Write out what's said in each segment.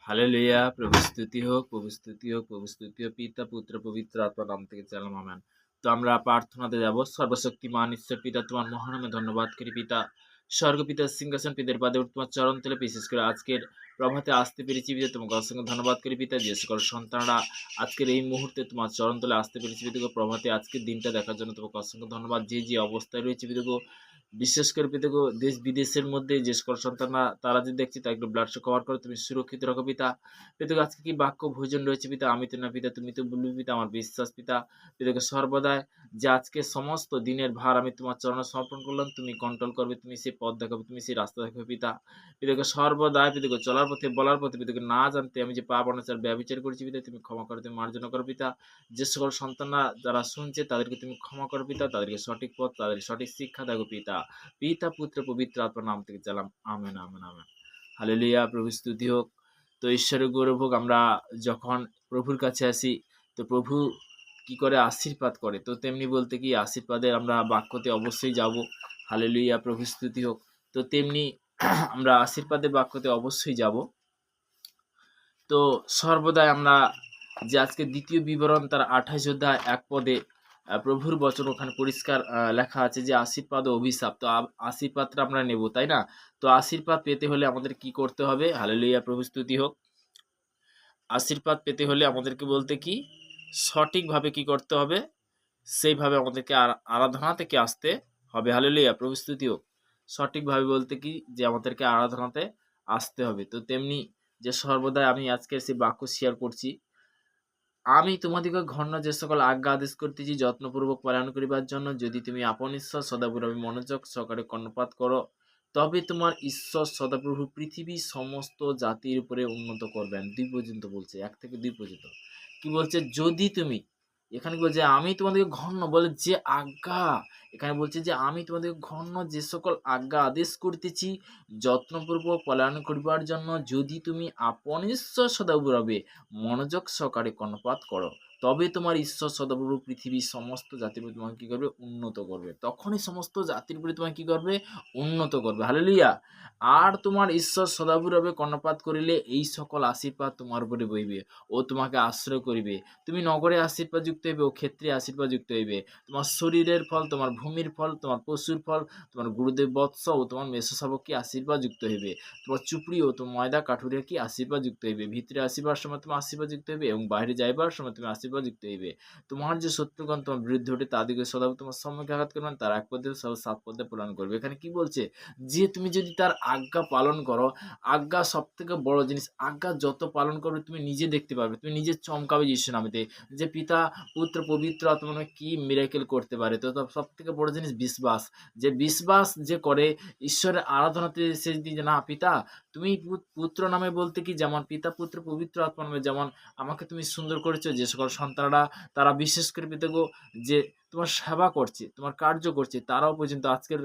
Hallelujah! প্রভু স্তুতি হোক, প্রভু স্তুতি হোক, প্রভু স্তুতি হোক। পিতা, পুত্র, পবিত্র আত্মার নাম থেকে চালাম আমেন। তো আমরা প্রার্থনাতে যাব। সর্বশক্তিমান ঈশ্বর পিতা, তোমার মহানামে ধন্যবাদ করি পিতা। স্বর্গপিতার সিংহাসন পিতার পাদে তোমার চরণ তলে বিশেষ করে আজকের প্রভাতে আসতে পেরেছি পিতা, তোমাকে অসংখ্য ধন্যবাদ করি পিতা। যে সকল সন্তানরা আজকের এই মুহূর্তে তোমার চরণ তলে আসতে পেরেছি পিতা, প্রভাতে আজকের দিনটা দেখার জন্য তোমাকে অসংখ্য ধন্যবাদ। যে যে অবস্থায় রয়েছে পিতা, বিশেষ করে পিতা দেশ বিদেশের মধ্যে যে সকল সন্তানরা তারা যে দেখছি তা একটু ব্লাড শো কভার করে তুমি সুরক্ষিত রাখো পিতা। পিতা আজকে কি বাক্য ভোজন রয়েছে পিতা, আমি তো না পিতা, তুমি তো বলবি পিতা, আমার বিশ্বাস পিতা। পিতাকে সর্বদাই যে আজকে সমস্ত দিনের ভার আমি তোমার চরণে সমর্পণ করলাম, তুমি কন্ট্রোল করবে, তুমি সেই পথ দেখাবে, তুমি সেই রাস্তা দেখাবে পিতা। পিতাকে সর্বদাই পিতাকে চলার পথে বলার পথে পিতাকে না জানতে আমি যে পাপ অনাচার ব্যভিচার করেছি পিতা, তুমি ক্ষমা করো, তুমি মার্জনা করো পিতা। যে সকল সন্তানরা যারা শুনছে তাদেরকে তুমি ক্ষমা করো পিতা, তাদেরকে সঠিক পথ, তাদের সঠিক শিক্ষা দেখো পিতা। পিতা, পুত্র, পবিত্র আত্মার নাম থেকে চালাম আমেন, আমেন, আমেন। হালেলুয়া! প্রভু স্তুতি হোক। তো ঈশ্বরের গৌরব হোক। আমরা যখন প্রভুর কাছে আসি তো প্রভু কি করে আশীর্বাদ করে, তো তেমনি বলতে কি আশীর্বাদের আমরা বাক্যতে অবশ্যই যাব। হালেলুয়া! প্রভু স্তুতি হোক। তো তেমনি আমরা আশীর্বাদের বাক্যতে অবশ্যই যাব। তো সর্বদাই আমরা যে আজকে দ্বিতীয় বিবরণ তার 28 অধ্যায় 1 পদে প্রভুর বচন ওখানে পরিষ্কার লেখা আছে যে আশীর্বাদ ও অভিশাপ। তো আশীর্বাদটা আমরা নেব, তাই না? তো আশীর্বাদ পেতে হলে আমাদের কি করতে হবে? হালেলুয়া! প্রভু স্তুতি হোক। আশীর্বাদ পেতে হলে আমাদেরকে বলতে কি সঠিকভাবে কি করতে হবে? সেইভাবে আমাদেরকে আরাধনা থেকে আসতে হবে। হালেলুয়া! প্রভু স্তুতি হোক। সঠিকভাবে বলতে কি যে আমাদেরকে আরাধনাতে আসতে হবে। তো তেমনি যে সর্বদাই আমি আজকের সেই বাক্য শেয়ার করছি। আমি তোমাদিগকে ঘন্য যে সকল আজ্ঞা আদেশ করিতেছি যত্নপূর্বক পালন করিবার জন্য, যদি তুমি আপন ঈশ্বর সদাপ্রভু মনোযোগ সহকারে কর্ণপাত করো, তবে তোমার ঈশ্বর সদাপ্রভু পৃথিবীর সমস্ত জাতির উপরে উন্নত করবেন। 2 পর্যন্ত বলছে, 1 থেকে 2 পর্যন্ত। কি বলছে? যদি তুমি, এখানে বলছে আমি তোমাদেরকে ঘন্য বলে যে আজ্ঞা, এখানে বলছে যে আমি তোমাদেরকে ঘন্য যে সকল আজ্ঞা আদেশ করিতেছি যত্নপূর্বক পালন করিবার জন্য, যদি তুমি আপন ঈশ্বর সদাপ্রভু মনোযোগ সহকারে কর্ণপাত করো, তবে তোমার ঈশ্বর সদাপ্রভু পৃথিবীর সমস্ত জাতির উপরে তোমাকে কি করবে? উন্নত করবে। তখনই সমস্ত জাতির উপরে তোমাকে কি করবে? উন্নত করবে। হালেলুয়া! আর তোমার ঈশ্বর সদাপ্রভু কর্ণপাত করিলে এই সকল আশীর্বাদ তোমার উপরে বইবে ও তোমাকে আশ্রয় করিবে। তুমি নগরে আশীর্বাদ যুক্ত হইবে ও ক্ষেত্রে আশীর্বাদ যুক্ত হইবে। তোমার শরীরের ফল, তোমার ভূমির ফল, তোমার পশুর ফল, তোমার গুরুদেব বৎস ও তোমার মেষশাবক কি আশীর্বাদ যুক্ত হইবে। তোমার চুপড়ি ও তোমার ময়দা কাঠুরিয়া কি আশীর্বাদ যুক্ত হইবে। ভিতরে আসিবার সময় তোমার আশীর্বাদ যুক্ত হইবে এবং বাইরে যাইবার সময় তুমি আশীর্বাদ যুক্ত হইবে। তোমার যে শত্রুগণ তোমার বিরুদ্ধে ওঠে তাদেরকে সদাপ্রভু তোমার সম্মুখে আঘাত করবেন, তার 1 পদে 7 পদে প্রদান করবে। এখানে কি বলছে? যে তুমি যদি তার আজ্ঞা পালন করো, আজ্ঞা সবথেকে বড় জিনিস। আজ্ঞা যত পালন করবে তুমি নিজে দেখতে পারবে, তুমি নিজে চমকাবে যিশুর নামেতে যে পিতা, পুত্র, পবিত্র আত্মা কি মিরাকেল করতে পারে। তো সবথেকে বড় জিনিস বিশ্বাস। যে বিশ্বাস যে করে ঈশ্বরের আরাধনাতে সে যদি না পিতা তুমি পুত্র নামে বলতে কি যেমন পিতা, পুত্র, পবিত্র আত্মা নামে যেমন আমাকে তুমি সুন্দর করেছো, যে সকল সন্তানরা তারা বিশেষ করে পিতা গো যে তোমার সেবা করছে, তোমার কার্য করছে, তারাও পর্যন্ত আজকের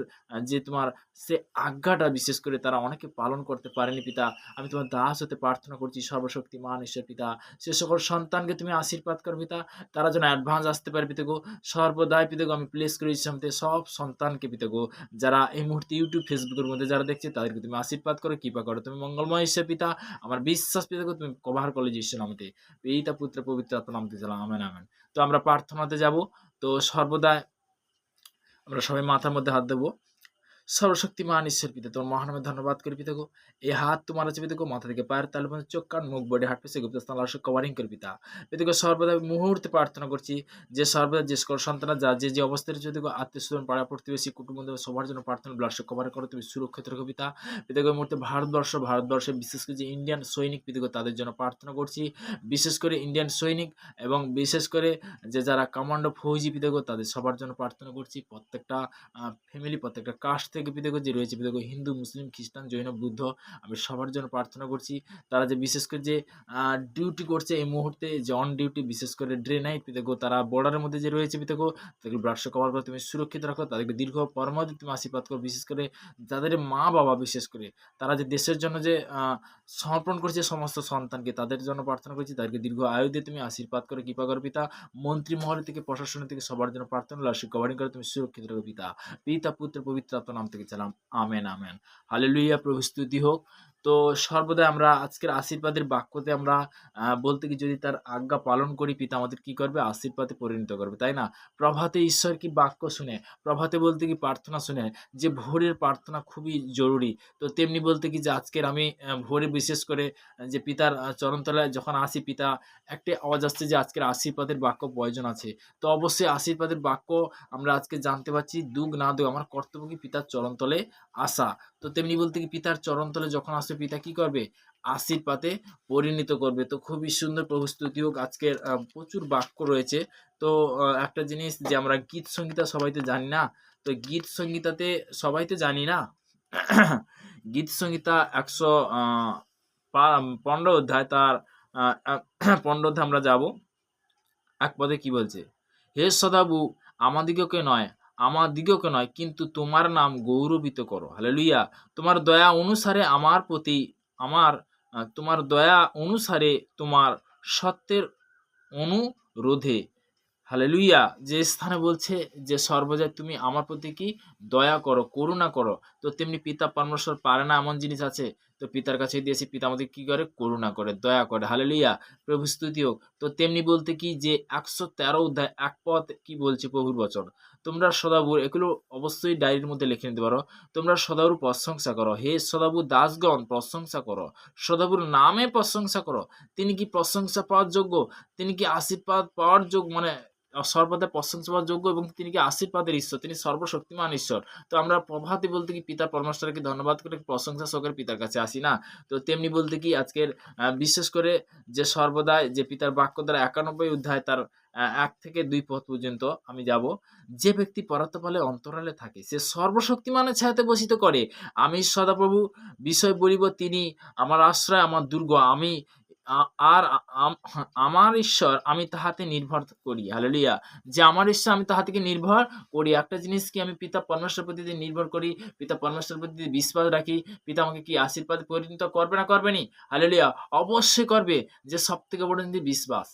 যে তোমার সে আজ্ঞাটা বিশেষ করে তারা অনেকে পালন করতে পারেনি পিতা। আমি তোমার দাস হতে প্রার্থনা করছি সর্বশক্তিমান ঈশ্বর পিতা, সে সকল সন্তানকে তুমি আশীর্বাদ করো পিতা, তারা যেন অ্যাডভান্স আসতে পারে পিতা গো। সর্বদাই পিতা গো আমি প্লেস করে দিচ্ছি সব সন্তানকে পিতা গো, যারা এই মুহূর্তে ইউটিউব ফেসবুকের মধ্যে যারা দেখছে তাদেরকে তুমি আশীর্বাদ করো, কৃপা করো, তুমি মঙ্গলময় ঈশ্বর পিতা। আমার বিশ্বাস পিতা গো তুমি কভার করলে ঈশ্বর নামতে, পিতা, পুত্র, পবিত্র আত্মার নামতে চালাম আমেন, আমেন। তো আমরা প্রার্থনাতে যাব। তো সর্বদাই আমরা সবাই মাথার মধ্যে হাত দেবো। সর্বশক্তিমান ঈশ্বর পিতা, তোমার মহানামে ধন্যবাদ করি পিতা গো। এই হাত তোমার আছে পিতা গো, মাথা থেকে পায়ের তালু পর্যন্ত চোখ, কান, মুখ, বডি, হাট, পেশে, গুপ্ত স্থান কভারিং করি পিতা। পিতা গো সর্বদা মুহূর্তে প্রার্থনা করছি যে সর্বদা যে সকল সন্তানরা যা যে অবস্থায় যদি আত্মীয় স্বজন, পাড়া প্রতিবেশী, কুটুম্ব সবার জন্য প্রার্থনা ব্লাড কভার করো, তুমি সুরক্ষিত রাখো পিতা। পিতা গো মুহূর্তে ভারতবর্ষে বিশেষ করে যে ইন্ডিয়ান সৈনিক পিতা গো তাদের জন্য প্রার্থনা করছি, বিশেষ করে ইন্ডিয়ান সৈনিক এবং বিশেষ করে যে যারা কমান্ডো ফৌজি পিতা গো তাদের সবার জন্য প্রার্থনা করছি। প্রত্যেকটা ফ্যামিলি, প্রত্যেকটা কাস্ট থেকে পিতা গো যে রয়েছে পিতা গো, হিন্দু, মুসলিম, খ্রিস্টান, জৈন, বুদ্ধ, আমি সবার জন্য প্রার্থনা করছি। তারা যে বিশেষ করে যে ডিউটি করছে এই মুহূর্তে, যে অন ডিউটি, বিশেষ করে ডে নাইট পিতা গো, তারা বর্ডারের মধ্যে যে রয়েছে পিতা গো তাদেরকে ব্লাড কভার করে তুমি সুরক্ষিত রাখো, তাদেরকে দীর্ঘ পরমাদি তুমি আশীর্বাদ করো। বিশেষ করে তাদের মা বাবা, বিশেষ করে তারা যে দেশের জন্য যে সমর্পণ করছে সমস্ত সন্তানকে, তাদের জন্য প্রার্থনা করছি, তাদেরকে দীর্ঘ আয়ু দিয়ে তুমি আশীর্বাদ করে কৃপা করো পিতা। মন্ত্রী মহল থেকে, প্রশাসন থেকে সবার জন্য প্রার্থনা, লাশি কভারিং করে তুমি সুরক্ষিত রাখো পিতা। পিতা, পুত্র, পবিত্র আত্মার নাম থেকে চালাম আমেন, আমেন। হালেলুয়া! প্রভু স্তুতি হোক। তো সর্বদাই আমরা আজকের আশীর্বাদের বাক্যতে আমরা বলতে কি যদি তার আজ্ঞা পালন করি পিতা আমাদের কি করবে? আশীর্বাদে পরিণত করবে, তাই না? প্রভাতে ঈশ্বর কি বাক্য শুনে, প্রভাতে বলতে কি প্রার্থনা শুনে, যে ভোরের প্রার্থনা খুবই জরুরি। তো তেমনি বলতে কি যে আজকের আমি ভোরে বিশেষ করে যে পিতার চরণতলায় যখন আসি পিতা একটা আওয়াজ আসছে যে আজকের আশীর্বাদের বাক্য প্রয়োজন আছে। তো অবশ্যই আশীর্বাদের বাক্য আমরা আজকে জানতে পারছি দুগ না দুগ আমার কর্তব্য কি পিতার চরণতলে আসা। তো তেমনি বলতে কি পিতার চরণতলে যখন আসবে পিতা কি করবে? আশীর্বাদে পরিণত করবে। তো খুবই সুন্দর প্রভু স্তুতি হোক। আজকের প্রচুর বাক্য রয়েছে। তো একটা জিনিস যে আমরা গীত সংগীতা সবাই তো জানি না। তো গীত সংগীতাতে সবাই তো জানি না। গীত সংহিতা ১১৫ অধ্যায় তার ১৫ অধ্যায় আমরা যাব। এক পদে কি বলছে? হে সদাবু আমাদিগকে নয় কিন্তু তোমার নাম গৌরবিত করো। হালেলুইয়া। তোমার দয়া অনুসারে আমার প্রতি তোমার দয়া অনুসারে তোমার সত্যের অনুরোধে হালেলুইয়া। যে স্থানে বলছে যে সর্বজয় তুমি আমার প্রতি কি দয়া করো, করুণা করো। তো তেমনি পিতা পরমেশ্বর পারে না এমন জিনিস আছে? তো পিতার কাছে দিয়েছি, পিতা আমাদের কি করে? করুণা করে, দয়া করে। হালেলুইয়া। প্রভু স্তুতি হোক। তো তেমনি বলতে কি যে ১১৩ অধ্যায় ১ পদ কি বলছে প্রভুর বচন? তোমরা সদাবুর, এগুলো অবশ্যই ডায়েরির মধ্যে লিখে নিতে পারো। তোমরা সদাবুর প্রশংসা করো। হে সদাবুর দাসগণ প্রশংসা করো। সদাবুর নামে প্রশংসা করো। তিনি কি প্রশংসা পাওয়ার যোগ্য? তিনি কি আশীর্বাদ পাওয়ার যোগ্য, মানে সর্বদা প্রশংসা পাওয়ার যোগ্য, এবং তিনি কি আশীর্বাদের ঈশ্বর, তিনি সর্বশক্তিমান ঈশ্বর। তো আমরা প্রভাতে বলতে কি পিতা পরমেশ্বরকে ধন্যবাদ করে প্রশংসা সহকারে পিতার কাছে আসি না? তো তেমনি বলতে কি আজকের বিশেষ করে যে সর্বদাই যে পিতার বাক্য দ্বারা ৯১ অধ্যায় তার ১ থেকে ২ পদ পর্যন্ত আমি যাব। যে ব্যক্তি পরাত্পলে অন্তরালে থাকে সে সর্বশক্তিমানের ছায়াতে বসিত করে। আমি সদাপ্রভু বিষয় বলিব, তিনি আমার আশ্রয়, আমার দুর্গ। আমি আর আমার ঈশ্বর, আমি তাহাতে নির্ভর করি। হালেলুইয়া। যে আমার ঈশ্বর, আমি তাহা থেকে নির্ভর করি। একটা জিনিস কি, আমি পিতা পরমেশ্বরের প্রতি নির্ভর করি, পিতা পরমেশ্বরের প্রতি বিশ্বাস রাখি, পিতা আমাকে কি আশীর্বাদে পরিণত করবে না করবে নি? হালেলুইয়া। অবশ্যই করবে। যে সবথেকে বড় জিনিস বিশ্বাস।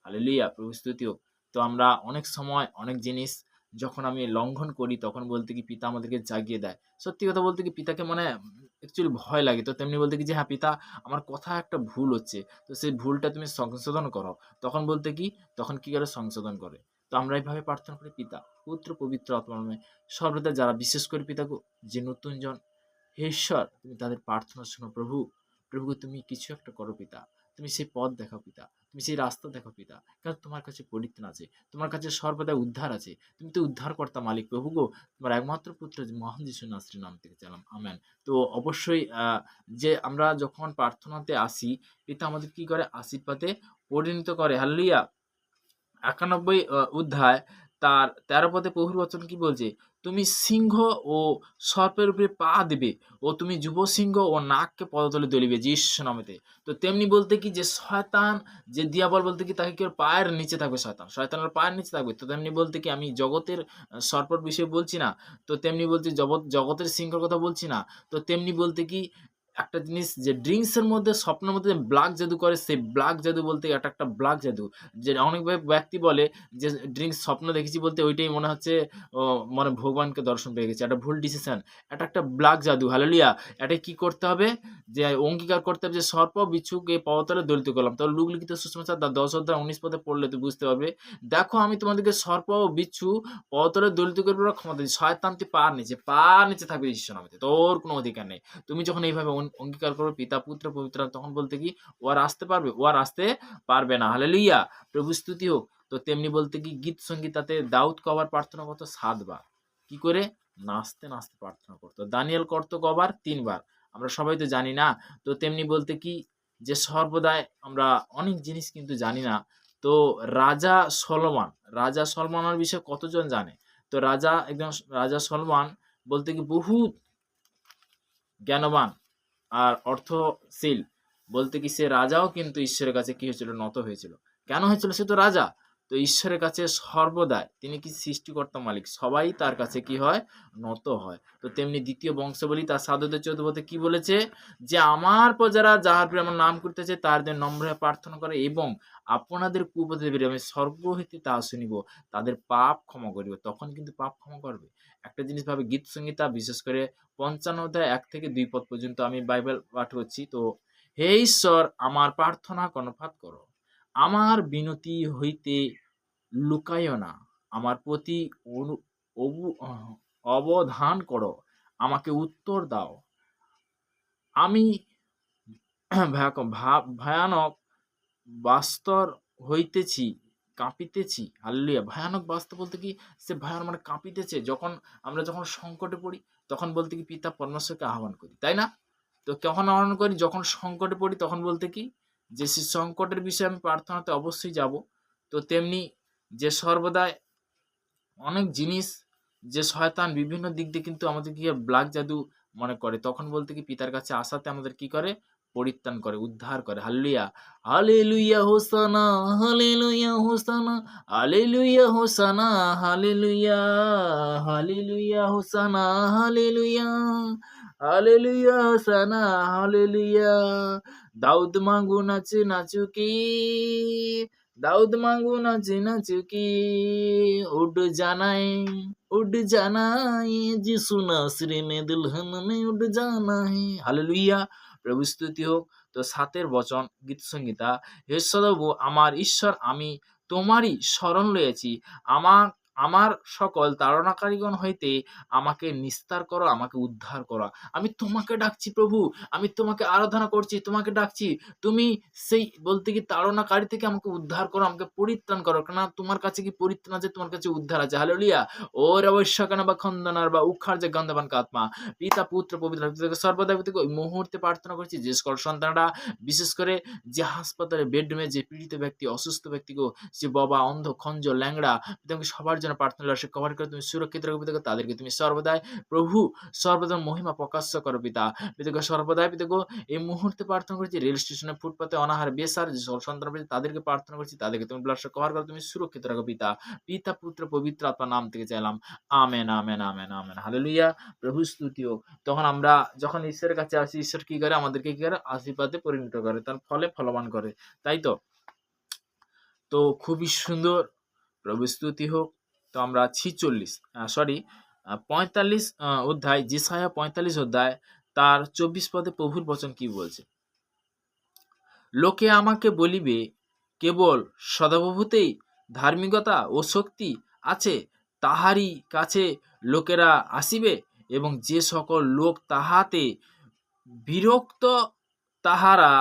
হালেলুইয়া। প্রভু স্তুতি হোক। তো আমরা অনেক সময় অনেক জিনিস যখন আমি লঙ্ঘন করি তখন বলতে কি পিতা আমাদেরকে জাগিয়ে দেয়। সত্যি কথা বলতে কি পিতাকে মানে অ্যাকচুয়ালি ভয় লাগে। তো তেমনি বলতে কি যে হ্যাঁ পিতা, আমার কথায় একটা ভুল হচ্ছে। তো সেই ভুলটা তুমি সংশোধন করো। তখন বলতে কি, তখন কি করে সংশোধন করে। তো আমরা এইভাবে প্রার্থনা করি পিতা, পুত্র, পবিত্র আত্মার নামে। সর্বদা যারা বিশ্বাস করে পিতাগো, যে নতুন জন, হে ঈশ্বর তুমি তাদের প্রার্থনা শোনো প্রভু। প্রভু তুমি কিছু একটা করো পিতা। তুমি সেই পথ দেখাও পিতা। তুমি সেই রাস্তা দেখাও পিতা। কারণ তোমার কাছে পরিত্রাণ আছে। তোমার কাছে সর্বদা উদ্ধার আছে। তুমি তো উদ্ধারকর্তা মালিক প্রভু গো। তোমার একমাত্র পুত্র মহান যিশুর নাসরির নাম থেকে চাইলাম। আমেন। তো অবশ্যই যে আমরা যখন প্রার্থনাতে আসি, পিতা আমাদের কি করে? আশীর্বাদে পরিণত করে। হালেলুয়া। ৯১ অধ্যায় তার ১৩ পদে প্রভুর বচন কি বলছে? তুমি সিংহ ও সর্পের উপরে পা দিবে, ও তুমি যুব সিংহ ও নাগকে পদতলে দলিবে যীশু নামেতে। তো তেমনি বলতে কি যে শয়তান, যে দিয়াবল বলতে কি তাকে কেউ পায়ের নিচে থাকবে, শয়তান শয়তানের পায়ের নিচে থাকবে। তো তেমনি বলতে কি আমি জগতের সর্পের বিষয়ে বলছি না। তো তেমনি বলছি জগতের সিংহের কথা বলছি না। তো তেমনি বলতে কি একটা জিনিস যে ড্রিংকস এর মধ্যে স্বপ্নের মধ্যে ব্লাক জাদু করে, সেই ব্লাক জাদু বলতে এটা একটা ব্লাক জাদু। যে অনেক ব্যক্তি বলে যে ড্রিংকস স্বপ্ন দেখেছি বলতে ওইটাই মনে হচ্ছে মানে ভগবানকে দর্শন পেয়ে গেছে। এটা ভুল ডিসিশন। এটা একটা ব্লাক জাদু। হালেলুয়া। এটা কি করতে হবে? যে অঙ্গীকার করতে হবে যে সর্প বিচ্ছুকে পদতলে দলিত করলাম। তো লোকলিখিত সুসমাচার ১০ অধ্যায় ১৯ পদে পড়লে তুই বুঝতে পারবে। দেখো আমি তোমাদেরকে সর্প ও বিচ্ছু পদতলে দলিত করবার ক্ষমতা দিচ্ছি। শয়তান তুই পা নিচে থাকবে ঈশ্বর নামেতে। তোর কোনো অধিকার নেই। তুমি যখন এইভাবে অঙ্গীকার করবে পিতা, পুত্র, পবিত্র আত্মা, তখন বলতে কি ও আর আসতে পারবে? ও আর আসতে পারবে না। হালেলুইয়া। প্রভু স্তুতি হোক। তো তেমনি বলতে কি গীত সংগীতাতে দাউদ কবার প্রার্থনা করতো ৭ বার। কি করে? নাচতে নাচতে প্রার্থনা করতো। দানিয়েল করতো কবার? ৩ বার। আমরা সবাই তো জানি না। তো তেমনি বলতে কি যে সর্বদাই আমরা অনেক জিনিস কিন্তু জানি না। তো রাজা সলমনের বিষয়ে কতজন জানে? তো রাজা সলমান বলতে কি বহুত জ্ঞানবান আর অর্থশীল। বলতে কি সে রাজাও কিন্তু ঈশ্বরের কাছে কি হয়েছিল? নত হয়েছিল। কেন হয়েছিল? সে তো রাজা। তো ঈশ্বরের কাছে সর্বদাই তিনি কি সৃষ্টিকর্তা মালিক, সবাই তার কাছে কি হয়, নত হয়। তো তেমনি দ্বিতীয় বংশাবলী তার ৭-১৪ কি বলেছে, যে আমার প্রজারা যাহার প্রিয় আমার নাম করতেছে তার জন্য নম্র হয়ে প্রার্থনা করে এবং আপনাদের কুপথে বেরিয়ে আমি স্বর্গ হইতে তাহা শুনিব, তাদের পাপ ক্ষমা করিব। তখন কিন্তু পাপ ক্ষমা করবে। একটা জিনিস ভাবে, গীত সংহিতা বিশেষ করে ৫৫ অধ্যায় ১ থেকে ২ পদ পর্যন্ত আমি বাইবেল পাঠ করছি। তো হে ঈশ্বর, আমার প্রার্থনা কর্ণপাত করো, আমার বিনতি হইতে লুকাইও না, আমার প্রতি অবধান করো, আমাকে উত্তর দাও। আমি ভয়ানক বাস্তর হইতেছি, কাঁপিতেছি। হাল্লেলুয়া। ভয়ানক বাস্তব বলতে কি, সে ভয়ানক মানে কাঁপিতেছে। আমরা যখন সংকটে পড়ি তখন বলতে কি পিতা পরমেশ্বরকে আহ্বান করি, তাই না? তো কখন আহ্বান করি, যখন সংকটে পড়ি তখন বলতে কি, যে সে সংকটের বিষয়ে আমি প্রার্থনাতে অবশ্যই যাব। তো তেমনি যে সর্বদাই অনেক জিনিস, যে শয়তান বিভিন্ন দিক দিয়ে কিন্তু আমাদেরকে ব্ল্যাক জাদু মনে করে, তখন বলতে কি পিতার কাছে আসাতে আমাদের কি করে, পরিত্রাণ করে, উদ্ধার করে। Hallelujah. Hallelujah হোসানা, hallelujah হোসানা, hallelujah হোসানা, hallelujah, hallelujah হোসানা, hallelujah, hallelujah হোসানা, hallelujah. দাউদ মাঙ্গু নাচে নাচুকি, दाऊद मांगू नाचे नाचुकी, उड़ जाना है यीशु नासरी में दुल्हन में उड़ जाना है। हालेलुया। प्रभु स्तुति হোক। তো ৭ বচন গীত সংহিতা, হে সদাপ্রভু আমার ঈশ্বর, আমি তোমারই শরণ লইয়াছি, আমার সকল তাড়নাকারীগণ হইতে আমাকে নিস্তার করো, আমাকে উদ্ধার করো। আমি তোমাকে ডাকছি প্রভু, আমি তোমাকে আরাধনা করছি, তোমাকে ডাকছি। তুমি সেই বলতে কি তাড়নাকারী থেকে আমাকে উদ্ধার করো, আমাকে পরিত্রাণ করো। কেননা তোমার কাছে কি পরিত্রাণ আছে, তোমার কাছে উদ্ধার আছে। হালেলুয়া। ওর অবশ্যকানা বা খন্দনার বা উখার যে গন্ধবান আত্মা, পিতা পুত্র পবিত্র আত্মাকে সর্বদা থেকে ওই মুহূর্তে প্রার্থনা করছি, যে সকল সন্তানরা বিশেষ করে যে হাসপাতালে বেডরুমে যে পীড়িত ব্যক্তি, অসুস্থ ব্যক্তিকে, যে বাবা অন্ধ খঞ্জ ল্যাংড়া, তোমাকে সবার জন্য প্রার্থনা সে কভার করে তুমি সুরক্ষিত রাখো পিতাকে, তাদেরকে তুমি সর্বদাই প্রভু সর্বদা মহিমা প্রকাশ্য করো পিতা। পিতাকে সর্বদাই পিতাকে এই মুহূর্তে প্রার্থনা করছি, রেল স্টেশনে ফুটপাতে অনাহার বেসার যে সন্তান রয়েছে তাদেরকে প্রার্থনা করছি, তাদেরকে তুমি ব্লাড কভার করো, তুমি সুরক্ষিত রাখো পিতা। পিতা পুত্র পবিত্র আত্মার নাম থেকে চাইলাম, amen, amen, amen, amen. Hallelujah. প্রভু স্তুতি হোক। তখন আমরা যখন ঈশ্বরের কাছে আসি, ঈশ্বর কি করে, আমাদেরকে কি করে, আশীর্বাদে পরিণত করে, তার ফলে ফলবান করে, তাই তো। তো খুবই সুন্দর, প্রভু স্তুতি হোক। তো আমরা 45 অধ্যায়, যেসায়া 45 অধ্যায় তার 24 পদে প্রভুর বচন কি বলছে, লোকে আমাকে বলিবে কেবল সদাপ্রভুতেই ধার্মিকতা ও শক্তি আছে, তাহারই কাছে লোকেরা আসিবে, এবং যে সকল লোক তাহাতে বিরক্ত তাহারা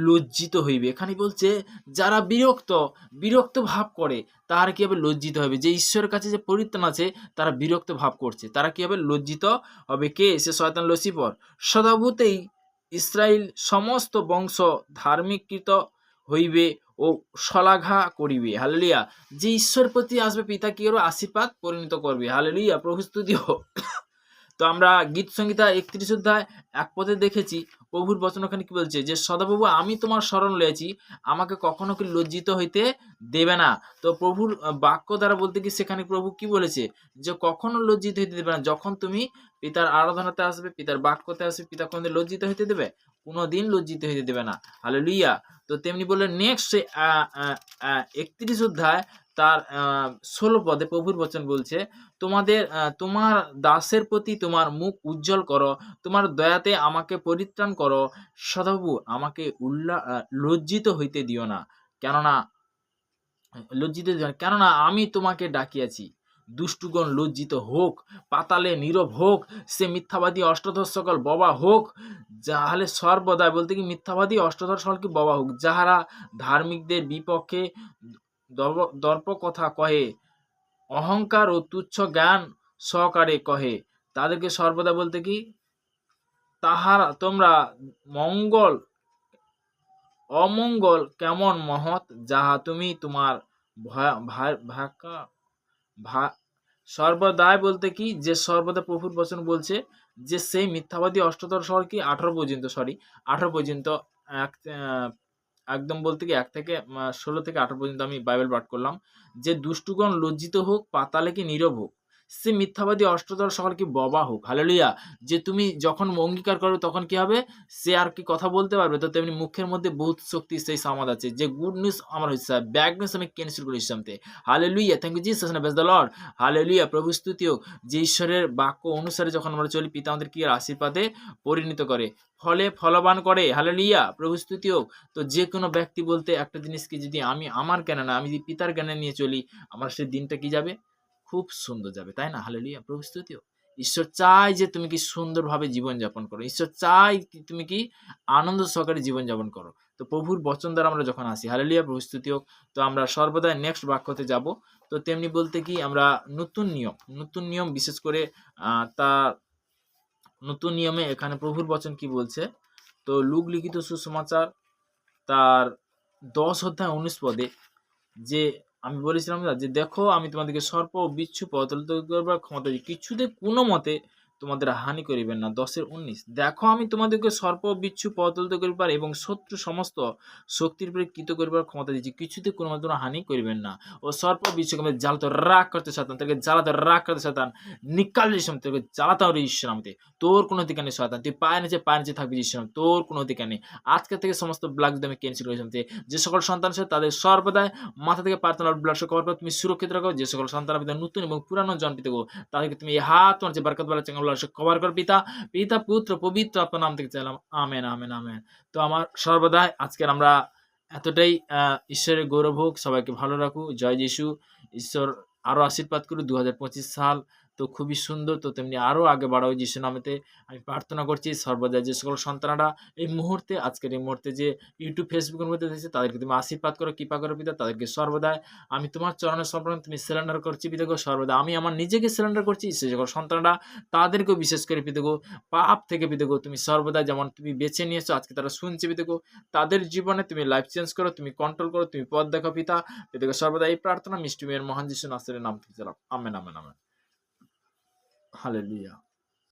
লজ্জিত হইবে। এখানে বলছে যারা বিরক্ত ভাব করে তাহারা কি হবে, লজ্জিত হবে। যে ঈশ্বরের কাছে যে পরিত্রাণ আছে তারা বিরক্ত ভাব করছে, তারা কি হবে, লজ্জিত হবে। কে? সে শয়তান লসিফর। সদাপ্রভুতেই ইসরায়েল সমস্ত বংশ ধার্মিকৃত হইবে ও শলাঘা করিবে। হালেলুয়া। যে ঈশ্বর প্রতি আসবে পিতা কি করবে, আশীর্বাদ পরিণত করবে। হালেলুয়া। প্রভু স্তুতি হোক। তো আমরা গীত সংহিতা ৩১ অধ্যায় ১ পদে দেখেছি প্রভুর বচন ওখানে কি বলছে, যে সদাপ্রভু আমি তোমার শরণ লইয়াছি, আমাকে কখনো কি লজ্জিত হইতে দেবে না। তো প্রভুর বাক্য দ্বারা বলতে কি সেখানে প্রভু কি বলেছে, যে কখনো লজ্জিত হইতে দেবে না। যখন তুমি পিতার আরাধনাতে আসবে, পিতার বাক্যতে আসবে, পিতা কোনদিন লজ্জিত হইতে দেবে, কোনোদিন লজ্জিত হইতে দেবে না। হালেলুয়া। তো তেমনি বললেন নেক্সট ৩১ অধ্যায় তার ১৬ পদে প্রভুর বচন বলছে, তোমার দাসের প্রতি তোমার মুখ উজ্জ্বল করো, তোমার দয়াতে আমাকে পরিত্রাণ করো। সদাপ্রভু আমাকে লজ্জিত হইতে দিও না, কেননা আমি তোমাকে ডাকিয়াছি। দুষ্টুগণ লজ্জিত হোক, পাতালে নীরব হোক, সে মিথ্যাবাদী অষ্টধর সকল বাবা হোক, যাহলে সর্বদাই বলতে কি মিথ্যাবাদী অষ্টধর সকল কি বাবা হোক, যাহারা ধার্মিকদের বিপক্ষে দর্প কথা কহে, অহংকার ও তুচ্ছ জ্ঞান সহকারে কহে, তাদেরকে সর্বদা বলতে কি, তাহারা তোমরা অমঙ্গল কেমন মহৎ, যাহা তুমি তোমার সর্বদাই বলতে কি, যে সর্বদা প্রভুর বচন বলছে, যে সেই মিথ্যাবাদী অষ্টদর শহর কি 18 পর্যন্ত একদম বলতে কি ১ থেকে ১৬ থেকে ১৮ পর্যন্ত আমি বাইবেল পাঠ করলাম। যে দুষ্টগণ লজ্জিত হোক, পাতালে কি নীরব হোক। সে মিথ্যাবাদী অষ্টদল সকল কি বোবা হোক। হালেলুয়া! যে তুমি যখন অঙ্গীকার করবে তখন কি হবে? সে আর কি কথা বলতে পারবে? তো তেমনি মুখের মধ্যে বহুত শক্তি সেই সামাদ আছে। যে গুড নিউজ আমার হইছে, ব্যাড নিউজ আমি ক্যানসেল করে ইসলামতে। Hallelujah! Thank you Jesus and praise the Lord. Hallelujah! প্রভু স্তুতি হোক। যে ঈশ্বরের বাক্য অনুসারে যখন আমরা চলি, পিতা আমাদের কি আশীর্বাদে পরিণত করে। ফলে ফলবান করে। হালেলুয়া! প্রভু স্তুতি হোক। তো যেকোনো ব্যক্তি বলতে একটা জিনিস কি, যদি আমি আমার জ্ঞানে না, আমি যদি পিতার জ্ঞানে নিয়ে চলি, আমার সেই দিনটা কি যাবে? খুব সুন্দর যাবে। তাই না? হালেলুয়া! প্রভু স্তুতি হোক। ঈশ্বর চায় যে তুমি কি সুন্দরভাবে জীবনযাপন করো। ঈশ্বর চায় কি তুমি কি আনন্দ সহকারে জীবনযাপন করো। তো প্রভুর বচন দ্বারা আমরা যখন আসি, হালেলুয়া! প্রভু স্তুতি হোক। তো আমরা সর্বদাই নেক্সট বাক্যতে যাব। তো তেমনি বলতে কি আমরা নতুন নিয়ম বিশেষ করে তার নতুন নিয়মে এখানে প্রভুর বচন কি বলছে? তো লূক লিখিত সুসমাচার তার ১০ অধ্যায় ১৯ পদে, যে আমি বলেছিলাম না যে, দেখো আমি তোমাদেরকে সর্প ও বিচ্ছু পদার্থ করবার ক্ষমতা দিই, কিছুতে কোনো মতে তোমাদের হানি করিবেন না। ১০-১৯, দেখো আমি তোমাদেরকে সর্প ও বিচ্ছু পদার্থ করিবার এবং শত্রু সমস্ত শক্তির উপরে কৃত করিবার ক্ষমতা দিচ্ছি, কিছুতে কোনো মতে তোমরা হানি করিবেন না। ও সর্প বিচ্ছু জ্বালাতে রাগ করতে শয়তান, তোকে জ্বালাতে রাগ করতে শয়তান, নিকাল ইসলাম, তোকে জ্বালাতে হবে ঈশ্বর আমাকে। তোর কোনো অধিকার নেই শয়তান, তুই পায়ের নিচে থাকবি ঈশ্বর, তোর কোনো অধিকার নেই। আজকে থেকে সমস্ত ব্লাগ আমি ক্যান্সেল করে দিলাম। যে সকল সন্তান আছে তাদের সর্বদাই মাথা থেকে পা তোমার ব্লাড কভার করে তুমি সুরক্ষিত রাখো। যে সকল সন্তান পিতা নতুন এবং পুরানো জন্মিত গো, তাদেরকে তুমি এই হাত তোমার যে বরকত বালা চাঙ্গা ব্লাড কভার কর পিতা, পিতা পুত্র পবিত্র আত্মার নাম থেকে চাইলাম। Amen, amen, amen. তো আমার সর্বদাই আজকের আমরা এতটাই। ঈশ্বরের গৌরব হোক, সবাইকে ভালো রাখুক। জয় যিশু। ঈশ্বর আরো আশীর্বাদ করুক। ২০২৫ সাল তো খুবই সুন্দর, তো তেমনি আরো আগে বাড়াও যিশু নামেতে আমি প্রার্থনা করছি। সর্বদাই যে সকল সন্তানরা এই মুহূর্তে, আজকের এই মুহূর্তে যে ইউটিউব ফেসবুকের মধ্যে দিয়েছে, তাদেরকে তুমি আশীর্বাদ করো, কৃপা করো পিতা। তাদেরকে সর্বদাই আমি তোমার চরণে সমর্পণ তুমি সিলিন্ডার করছি পিতা গো। সর্বদা আমি আমার নিজেকে সিলিন্ডার করছি। সে সকল সন্তানরা তাদেরকেও বিশেষ করে পিতা গো, পাপ থেকে পিতা গো তুমি সর্বদা যেমন তুমি বেছে নিয়েছো, আজকে তারা শুনছে পিতা গো, তাদের জীবনে তুমি লাইফ চেঞ্জ করো, তুমি কন্ট্রোল করো, তুমি পথ দেখো পিতা। পিতা গো সর্বদা এই প্রার্থনা মিষ্টি মেয়ের মহান যিশু নাসরের নাম থেকে চালাও। Amen, amen, amen. হালেলুয়া।